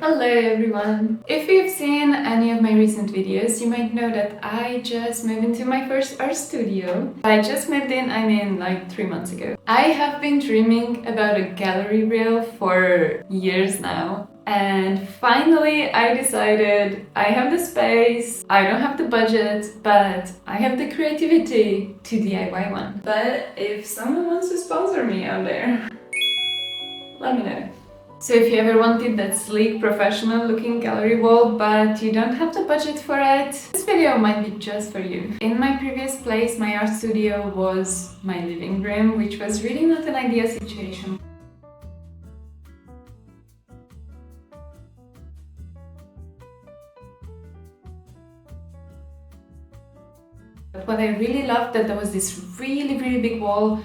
Hello everyone! If you've seen any of my recent videos, you might know that I just moved into my first art studio. I just moved in, I mean like 3 months ago. I have been dreaming about a gallery reel for years now. And finally I decided I have the space, I don't have the budget, but I have the creativity to DIY one. But if someone wants to sponsor me out there, let me know. So if you ever wanted that sleek, professional looking gallery wall, but you don't have the budget for it, this video might be just for you. In my previous place, my art studio was my living room, which was really not an ideal situation. But what I really loved that there was this really big wall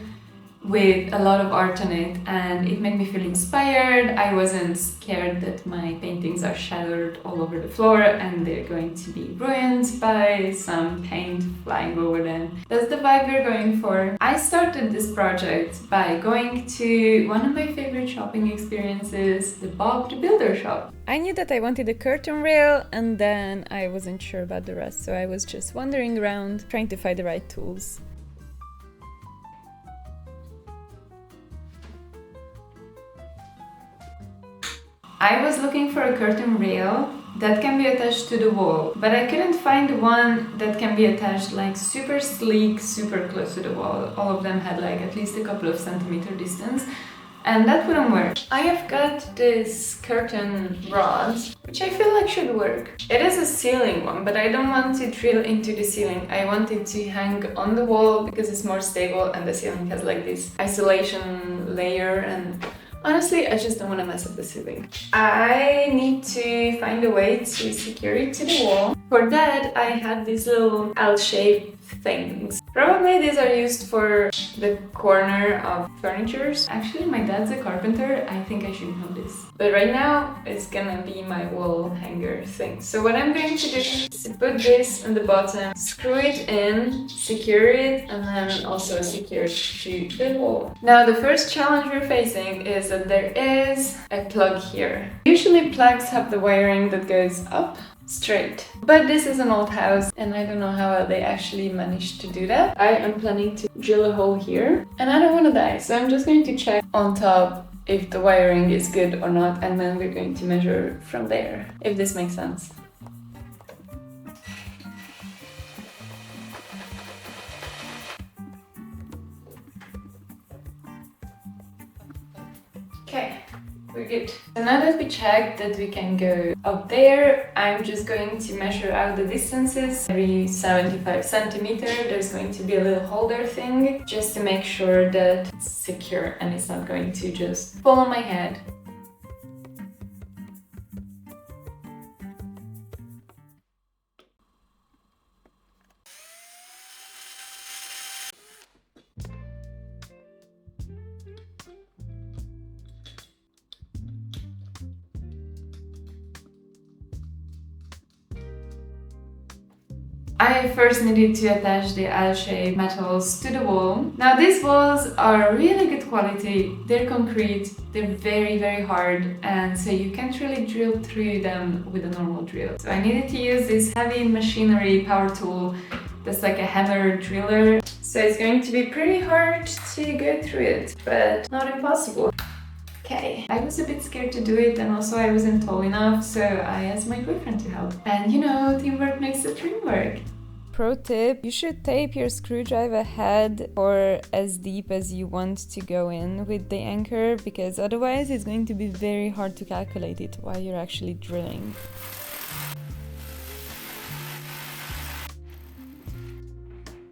with a lot of art on it, and it made me feel inspired. I wasn't scared that my paintings are shattered all over the floor and they're going to be ruined by some paint flying over them. That's the vibe we're going for. I started this project by going to one of my favorite shopping experiences, the Bob the Builder shop. I knew that I wanted a curtain rail, and then I wasn't sure about the rest, so I was just wandering around trying to find the right tools. I was looking for a curtain rail that can be attached to the wall, but I couldn't find one that can be attached like super sleek, super close to the wall. All of them had like at least a couple of centimeter distance, and that wouldn't work. I have got this curtain rod, which I feel like should work. It is a ceiling one, but I don't want to drill into the ceiling. I want it to hang on the wall because it's more stable, and the ceiling has like this isolation layer, and honestly, I just don't want to mess up the ceiling. I need to find a way to secure it to the wall. For that, I had these little L-shaped things. Probably these are used for the corner of furnitures. Actually, my dad's a carpenter. I think I should know this. But right now, it's gonna be my wall hanger thing. So what I'm going to do is to put this on the bottom, screw it in, secure it, and then also secure it to the wall. Now, the first challenge we're facing is that there is a plug here. Usually plugs have the wiring that goes up straight, but this is an old house and I don't know how they actually managed to do that. I am planning to drill a hole here, and I don't want to die, so I'm just going to check on top if the wiring is good or not, and then we're going to measure from there, if this makes sense. Okay, we're good. So now that we checked that we can go up there, I'm just going to measure out the distances. Every 75 centimeter, there's going to be a little holder thing, just to make sure that it's secure and it's not going to just fall on my head. I first needed to attach the L-shaped metals to the wall. Now these walls are really good quality, they're concrete, they're very hard, and so you can't really drill through them with a normal drill. So I needed to use this heavy machinery power tool that's like a hammer driller. So it's going to be pretty hard to go through it, but not impossible. Okay, I was a bit scared to do it, and also I wasn't tall enough, so I asked my boyfriend to help. And you know, teamwork makes the dream work. Pro tip, you should tape your screwdriver head or as deep as you want to go in with the anchor, because otherwise it's going to be very hard to calculate it while you're actually drilling.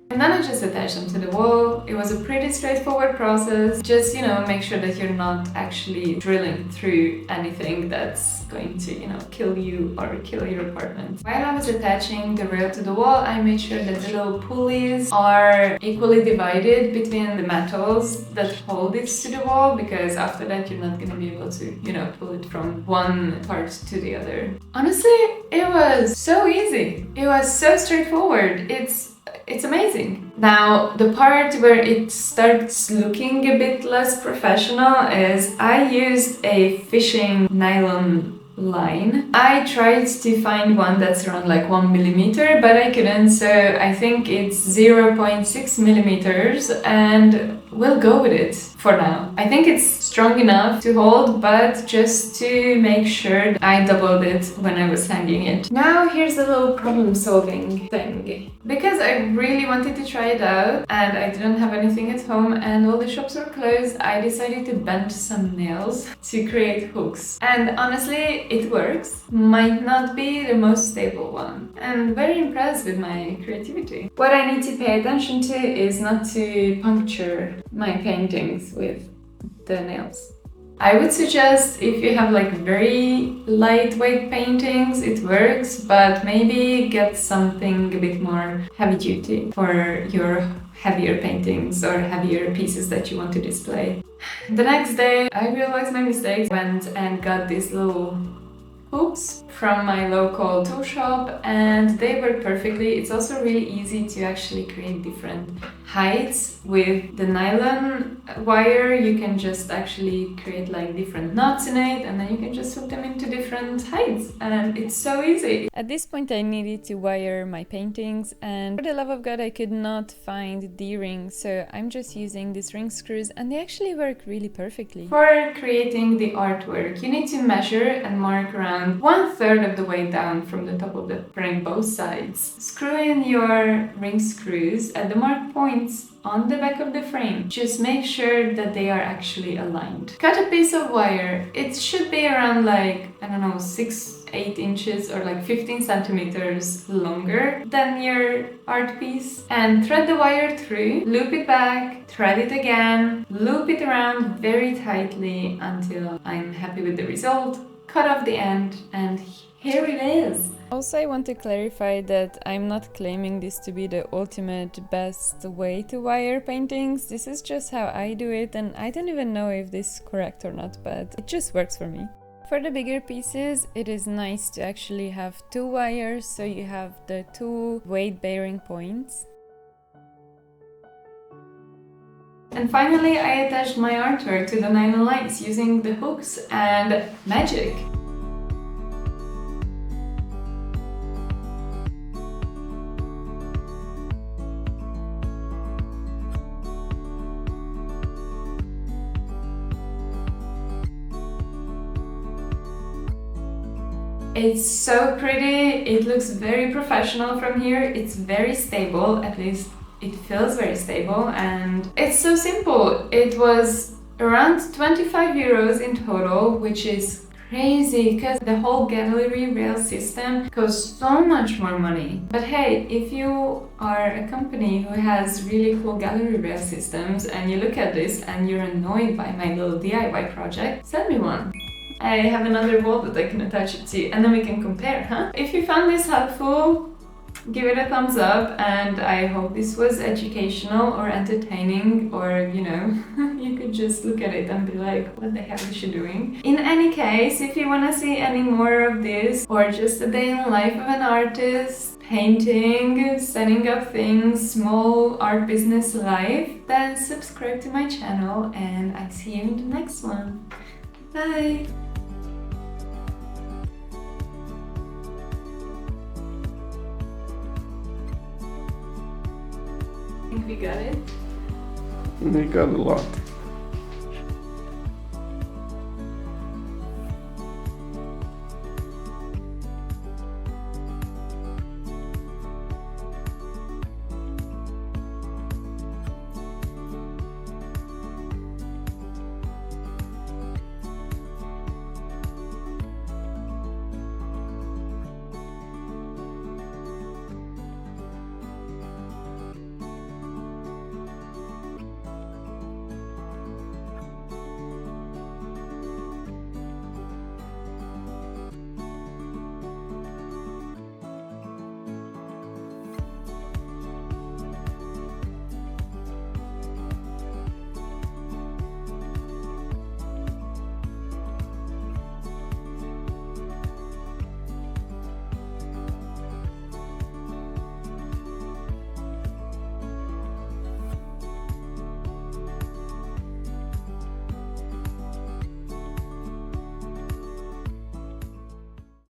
And then I just attached them to the wall. It was a pretty straightforward process. Just, you know, make sure that you're not actually drilling through anything that's going to, you know, kill you or kill your apartment. While I was attaching the rail to the wall, I made sure that the little pulleys are equally divided between the metals that hold it to the wall, because after that you're not going to be able to, you know, pull it from one part to the other. Honestly, it was so easy. It was so straightforward. It's amazing. Now, the part where it starts looking a bit less professional is I used a fishing nylon line. I tried to find one that's around like 1 millimeter, but I couldn't, so I think it's 0.6 millimeters and we'll go with it for now. I think it's strong enough to hold, but just to make sure, I doubled it when I was hanging it. Now here's a little problem solving thing. Because I really wanted to try it out and I didn't have anything at home and all the shops were closed, I decided to bend some nails to create hooks. And honestly, it works. Might not be the most stable one. I'm very impressed with my creativity. What I need to pay attention to is not to puncture my paintings with the nails. I would suggest if you have like very lightweight paintings, it works, but maybe get something a bit more heavy duty for your heavier paintings or heavier pieces that you want to display. The next day, I realized my mistakes. Went and got these little hooks from my local tool shop and they work perfectly. It's also really easy to actually create different heights with the nylon wire. You can just actually create like different knots in it and then you can just hook them into different heights and it's so easy. At this point I needed to wire my paintings and for the love of God I could not find the rings, so I'm just using these ring screws and they actually work really perfectly. For creating the artwork you need to measure and mark around 1/3 of the way down from the top of the frame, both sides. Screw in your ring screws at the marked points on the back of the frame. Just make sure that they are actually aligned. Cut a piece of wire. It should be around like, I don't know, 6-8 inches or like 15 centimeters longer than your art piece. And thread the wire through, loop it back, thread it again, loop it around very tightly until I'm happy with the result. Cut off the end and here it is. Also, I want to clarify that I'm not claiming this to be the ultimate best way to wire paintings. This is just how I do it and I don't even know if this is correct or not, but it just works for me. For the bigger pieces, it is nice to actually have 2 wires, so you have the 2 weight-bearing points. And finally, I attached my artwork to the nylon lines using the hooks and magic. It's so pretty, it looks very professional from here, it's very stable, at least it feels very stable, and it's so simple. It was around 25 euros in total, which is crazy because the whole gallery rail system costs so much more money. But hey, if you are a company who has really cool gallery rail systems and you look at this and you're annoyed by my little DIY project, send me one. I have another wall that I can attach it to and then we can compare, huh? If you found this helpful, give it a thumbs up and I hope this was educational or entertaining, or you know, you could just look at it and be like, what the hell is she doing? In any case, if you want to see any more of this or just a day in the life of an artist, painting, setting up things, small art business life, then subscribe to my channel and I'll see you in the next one. Bye! I think we got it. We got a lot.